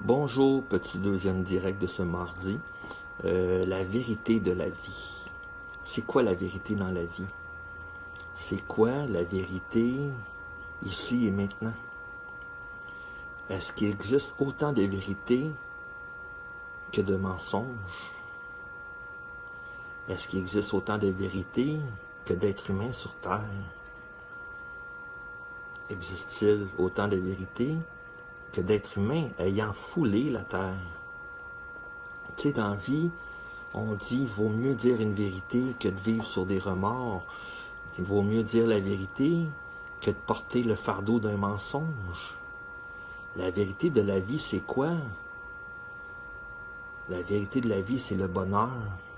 Bonjour, petit deuxième direct de ce mardi. La vérité de la vie. C'est quoi la vérité dans la vie? C'est quoi la vérité ici et maintenant? Est-ce qu'il existe autant de vérités que de mensonges? Est-ce qu'il existe autant de vérités que d'êtres humains sur Terre? Existe-t-il autant de vérités que d'êtres humains ayant foulé la Terre? Tu sais, dans la vie, on dit vaut mieux dire une vérité que de vivre sur des remords. Il vaut mieux dire la vérité que de porter le fardeau d'un mensonge. La vérité de la vie, c'est quoi? La vérité de la vie, c'est le bonheur,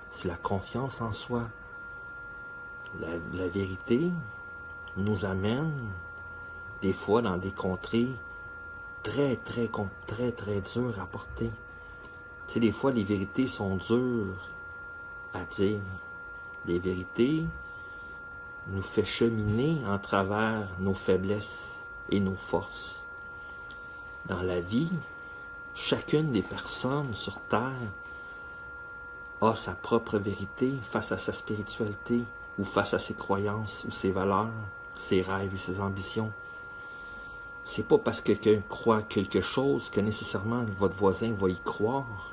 c'est la confiance en soi. La vérité nous amène des fois dans des contrées très dures à porter. Tu sais, des fois, les vérités sont dures à dire. Les vérités nous font cheminer en travers nos faiblesses et nos forces. Dans la vie, chacune des personnes sur Terre a sa propre vérité face à sa spiritualité ou face à ses croyances ou ses valeurs, ses rêves et ses ambitions. C'est pas parce que quelqu'un croit quelque chose que nécessairement votre voisin va y croire.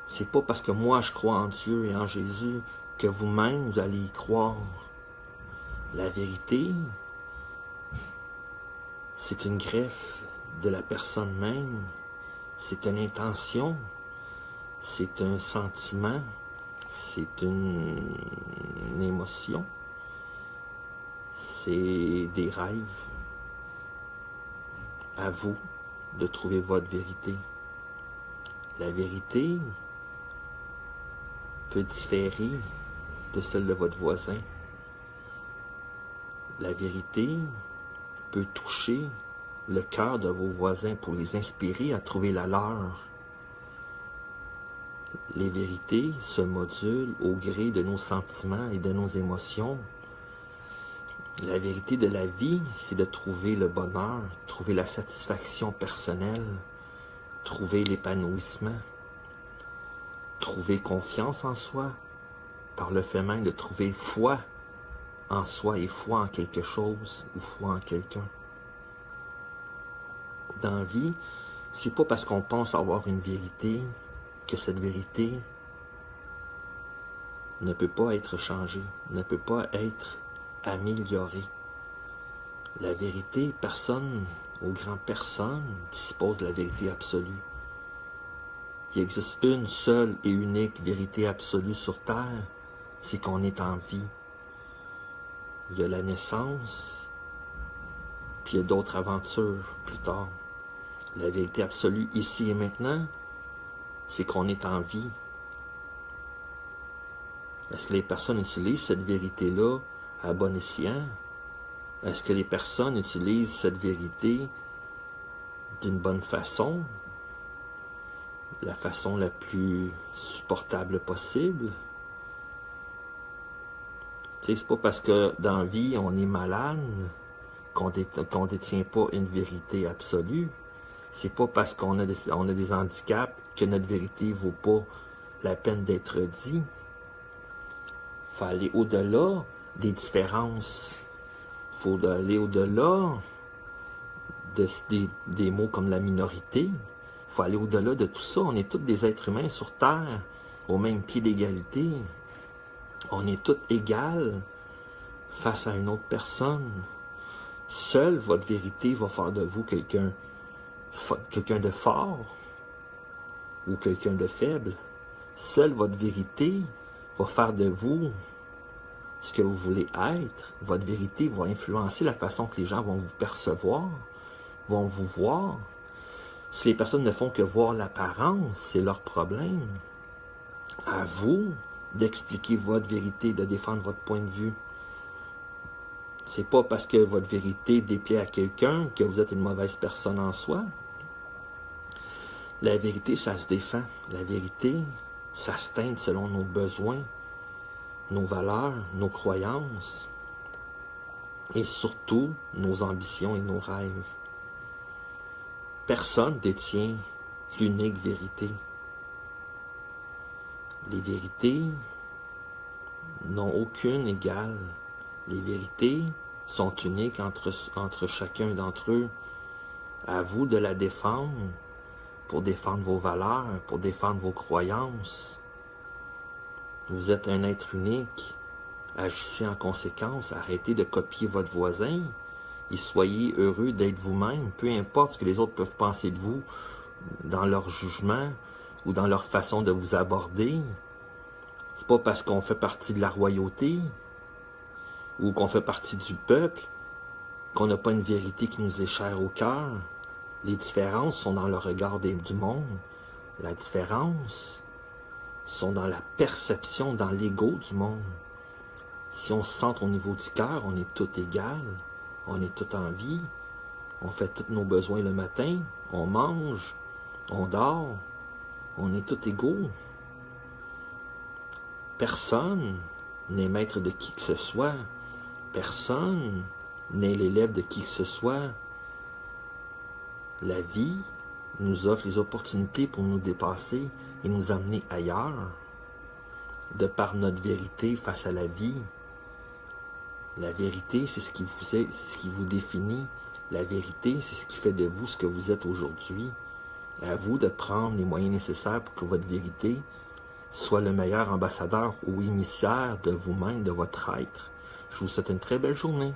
C'est pas parce que moi je crois en Dieu et en Jésus que vous-même vous allez y croire. La vérité, c'est une greffe de la personne même, c'est une intention, c'est un sentiment, c'est une émotion, c'est des rêves. À vous de trouver votre vérité. La vérité peut différer de celle de votre voisin. La vérité peut toucher le cœur de vos voisins pour les inspirer à trouver la leur. Les vérités se modulent au gré de nos sentiments et de nos émotions. La vérité de la vie, c'est de trouver le bonheur, trouver la satisfaction personnelle, trouver l'épanouissement, trouver confiance en soi, par le fait même de trouver foi en soi et foi en quelque chose ou foi en quelqu'un. Dans la vie, c'est pas parce qu'on pense avoir une vérité que cette vérité ne peut pas être changée, ne peut pas être améliorée. La vérité, personne, au grand personne, dispose de la vérité absolue. Il existe une seule et unique vérité absolue sur Terre, c'est qu'on est en vie. Il y a la naissance, puis il y a d'autres aventures plus tard. La vérité absolue ici et maintenant, c'est qu'on est en vie. Est-ce que les personnes utilisent cette vérité-là à bon escient? Est-ce que les personnes utilisent cette vérité d'une bonne façon? La façon la plus supportable possible? Tu sais, c'est pas parce que dans la vie, on est malade qu'on détient pas une vérité absolue. C'est pas parce qu'on a des handicaps que notre vérité vaut pas la peine d'être dit. Faut aller au-delà des différences. Faut aller au-delà des mots comme la minorité. Faut aller au-delà de tout ça. On est tous des êtres humains sur Terre, au même pied d'égalité. On est tous égaux face à une autre personne. Seule votre vérité va faire de vous quelqu'un de fort ou quelqu'un de faible. Seule votre vérité va faire de vous ce que vous voulez être. Votre vérité va influencer la façon que les gens vont vous percevoir, vont vous voir. Si les personnes ne font que voir l'apparence, c'est leur problème. À vous d'expliquer votre vérité, de défendre votre point de vue. C'est pas parce que votre vérité déplaît à quelqu'un que vous êtes une mauvaise personne en soi. La vérité, ça se défend. La vérité, ça se teinte selon nos besoins, nos valeurs, nos croyances et surtout nos ambitions et nos rêves. Personne détient l'unique vérité. Les vérités n'ont aucune égale. Les vérités sont uniques entre chacun d'entre eux. À vous de la défendre pour défendre vos valeurs, pour défendre vos croyances. Vous êtes un être unique. Agissez en conséquence. Arrêtez de copier votre voisin. Et soyez heureux d'être vous-même. Peu importe ce que les autres peuvent penser de vous dans leur jugement ou dans leur façon de vous aborder. C'est pas parce qu'on fait partie de la royauté ou qu'on fait partie du peuple qu'on n'a pas une vérité qui nous est chère au cœur. Les différences sont dans le regard du monde. La différence sont dans la perception, dans l'ego du monde. Si on se centre au niveau du cœur, on est tout égal, on est tout en vie, on fait tous nos besoins le matin, on mange, on dort, on est tout égaux. Personne n'est maître de qui que ce soit. Personne n'est l'élève de qui que ce soit. La vie nous offre les opportunités pour nous dépasser et nous amener ailleurs, de par notre vérité face à la vie. La vérité, c'est ce qui vous est, c'est ce qui vous définit. La vérité, c'est ce qui fait de vous ce que vous êtes aujourd'hui. À vous de prendre les moyens nécessaires pour que votre vérité soit le meilleur ambassadeur ou émissaire de vous-même, de votre être. Je vous souhaite une très belle journée.